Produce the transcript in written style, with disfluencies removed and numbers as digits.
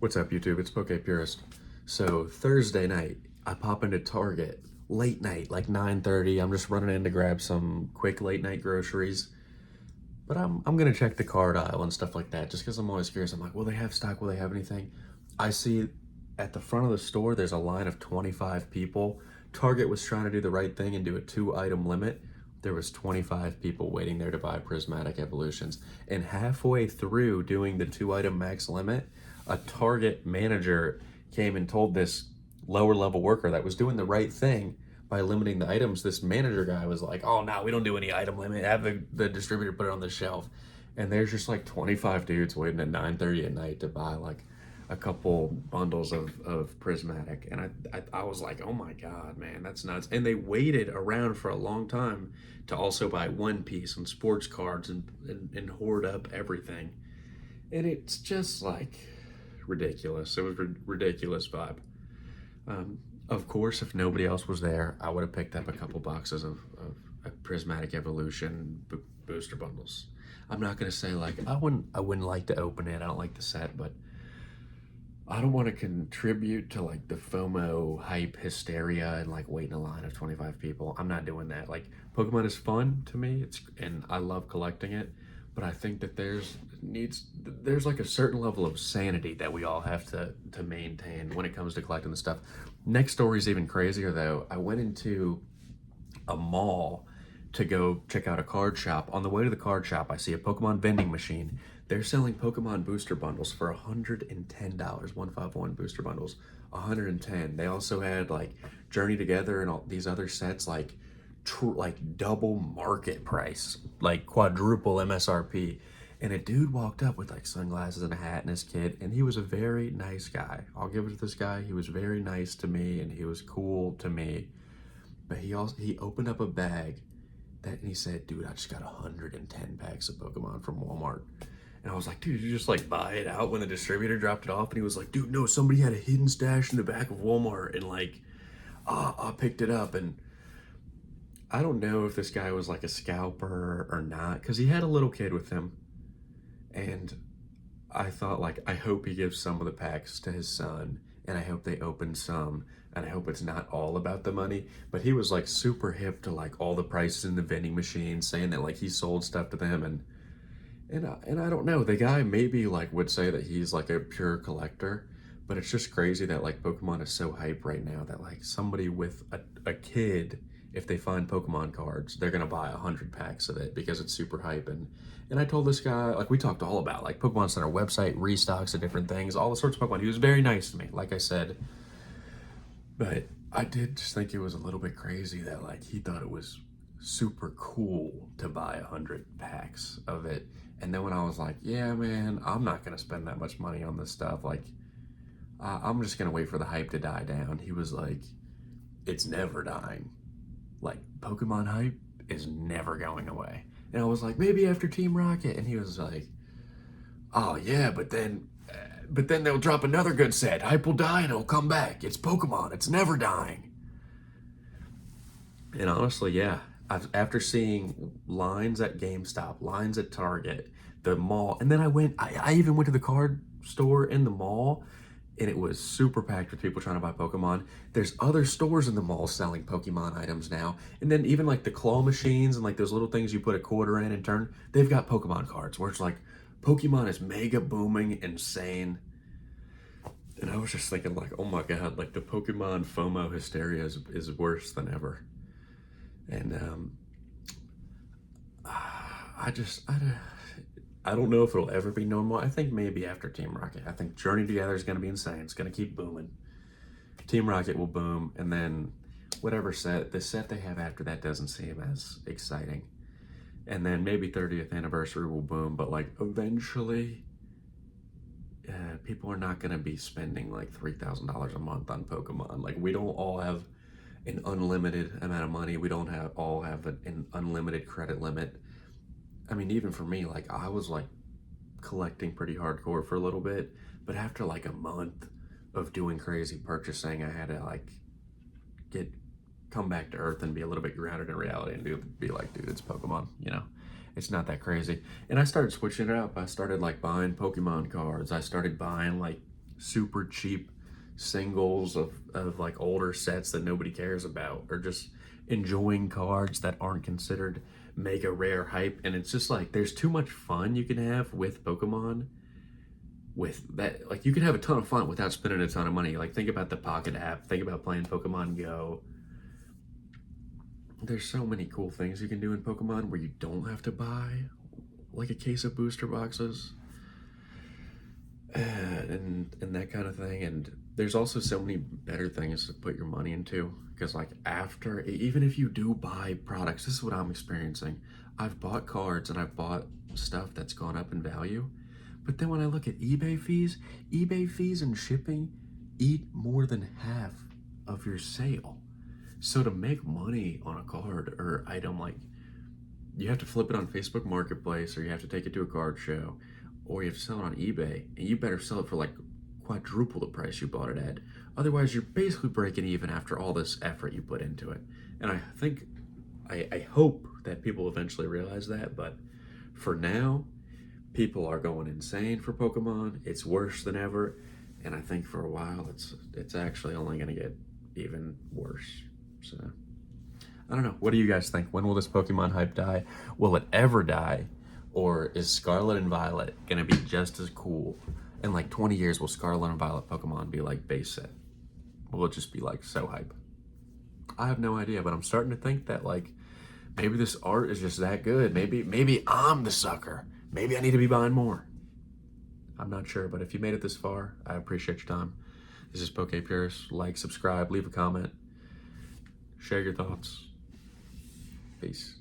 What's up, YouTube? It's Poke Purist. So Thursday night, I pop into Target late night, like 9:30. I'm just running in to grab some quick late night groceries. But I'm gonna check the card aisle and stuff like that, just because I'm always curious. I'm like, will they have stock? Will they have anything? I see at the front of the store there's a line of 25 people. Target was trying to do the right thing and do a 2-item limit. There was 25 people waiting there to buy Prismatic Evolutions. And halfway through doing the 2-item max limit, a Target manager came and told this lower level worker that was doing the right thing by limiting the items. This manager guy was like, oh no, we don't do any item limit, have the distributor put it on the shelf. And there's just like 25 dudes waiting at 9:30 at night to buy like a couple bundles of Prismatic. And I was like, oh my God, man, that's nuts. And they waited around for a long time to also buy One Piece and sports cards and hoard up everything. And it's just like ridiculous. It was a ridiculous vibe. Of course, if nobody else was there, I would have picked up a couple boxes of Prismatic Evolution booster bundles. I'm not gonna say like I wouldn't like to open it. I don't like the set, but I don't want to contribute to like the FOMO hype hysteria and like wait in a line of 25 people. I'm not doing that. Like Pokemon is fun to me. And I love collecting it, but I think that there's like a certain level of sanity that we all have to maintain when it comes to collecting the stuff. Next story is even crazier though. I went into a mall to go check out a card shop. On the way to the card shop, I see a Pokemon vending machine. They're selling Pokemon booster bundles for $110. 151 booster bundles, 110. They also had like Journey Together and all these other sets like double market price, like quadruple MSRP. And a dude walked up with like sunglasses and a hat and his kid, and he was a very nice guy. I'll give it to this guy. He was very nice to me and he was cool to me. But he opened up a bag and he said, dude, I just got 110 packs of Pokemon from Walmart. And I was like, dude, you just like buy it out when the distributor dropped it off? And he was like, dude, no, somebody had a hidden stash in the back of Walmart and like, I picked it up. And I don't know if this guy was like a scalper or not, because he had a little kid with him. And I thought like, I hope he gives some of the packs to his son, and I hope they open some, and I hope it's not all about the money. But he was like super hip to like all the prices in the vending machine, saying that like he sold stuff to them. And I don't know, the guy maybe like would say that he's like a pure collector, but it's just crazy that like Pokemon is so hype right now that like somebody with a kid, if they find Pokemon cards, they're gonna buy 100 packs of it because it's super hype. And I told this guy, like we talked all about like Pokemon Center website, restocks of different things, all the sorts of Pokemon. He was very nice to me, like I said. But I did just think it was a little bit crazy that like he thought it was super cool to buy 100 packs of it. And then when I was like, yeah, man, I'm not gonna spend that much money on this stuff. Like, I'm just gonna wait for the hype to die down. He was like, it's never dying. Like, Pokemon hype is never going away. And I was like, maybe after Team Rocket. And he was like, oh yeah, but then they'll drop another good set. Hype will die and it'll come back. It's Pokemon. It's never dying. And honestly, yeah, after seeing lines at GameStop, lines at Target, the mall, and then I even went to the card store in the mall, and it was super packed with people trying to buy Pokemon. There's other stores in the mall selling Pokemon items now. And then even like the claw machines and like those little things you put a quarter in and turn, they've got Pokemon cards where it's like Pokemon is mega booming, insane. And I was just thinking like, oh my God, like the Pokemon FOMO hysteria is worse than ever. And I don't know if it'll ever be normal. I think maybe after Team Rocket. I think Journey Together is going to be insane. It's going to keep booming. Team Rocket will boom, and then the set they have after that doesn't seem as exciting. And then maybe 30th anniversary will boom, but like eventually, people are not going to be spending like $3,000 a month on Pokemon. Like we don't all have an unlimited amount of money. We don't all have an unlimited credit limit. I mean, even for me, like I was like collecting pretty hardcore for a little bit, but after like a month of doing crazy purchasing, I had to like come back to earth and be a little bit grounded in reality and be like, dude, it's Pokemon, you know? It's not that crazy. And I started switching it up. I started like buying Pokemon cards. I started buying like super cheap singles of like older sets that nobody cares about, or just enjoying cards that aren't considered mega rare hype. And it's just like there's too much fun you can have with Pokemon with that. Like, you can have a ton of fun without spending a ton of money. Like, think about the Pocket app, think about playing Pokemon Go. There's so many cool things you can do in Pokemon where you don't have to buy like a case of booster boxes and that kind of thing. And there's also so many better things to put your money into, because like after, even if you do buy products, this is what I'm experiencing. I've bought cards and I've bought stuff that's gone up in value, but then when I look at eBay fees and shipping eat more than half of your sale. So to make money on a card or item, like, you have to flip it on Facebook Marketplace, or you have to take it to a card show, or you have to sell it on eBay, and you better sell it for like quadruple the price you bought it at. Otherwise, you're basically breaking even after all this effort you put into it. And I think, I hope that people eventually realize that, but for now, people are going insane for Pokemon. It's worse than ever, and I think for a while it's actually only going to get even worse. So I don't know. What do you guys think? When will this Pokemon hype die? Will it ever die? Or is Scarlet and Violet going to be just as cool? In like 20 years, will Scarlet and Violet Pokemon be like base set? Will it just be like so hype? I have no idea, but I'm starting to think that like maybe this art is just that good. Maybe I'm the sucker. Maybe I need to be buying more. I'm not sure, but if you made it this far, I appreciate your time. This is Poke Purist. Like, subscribe, leave a comment, share your thoughts. Peace.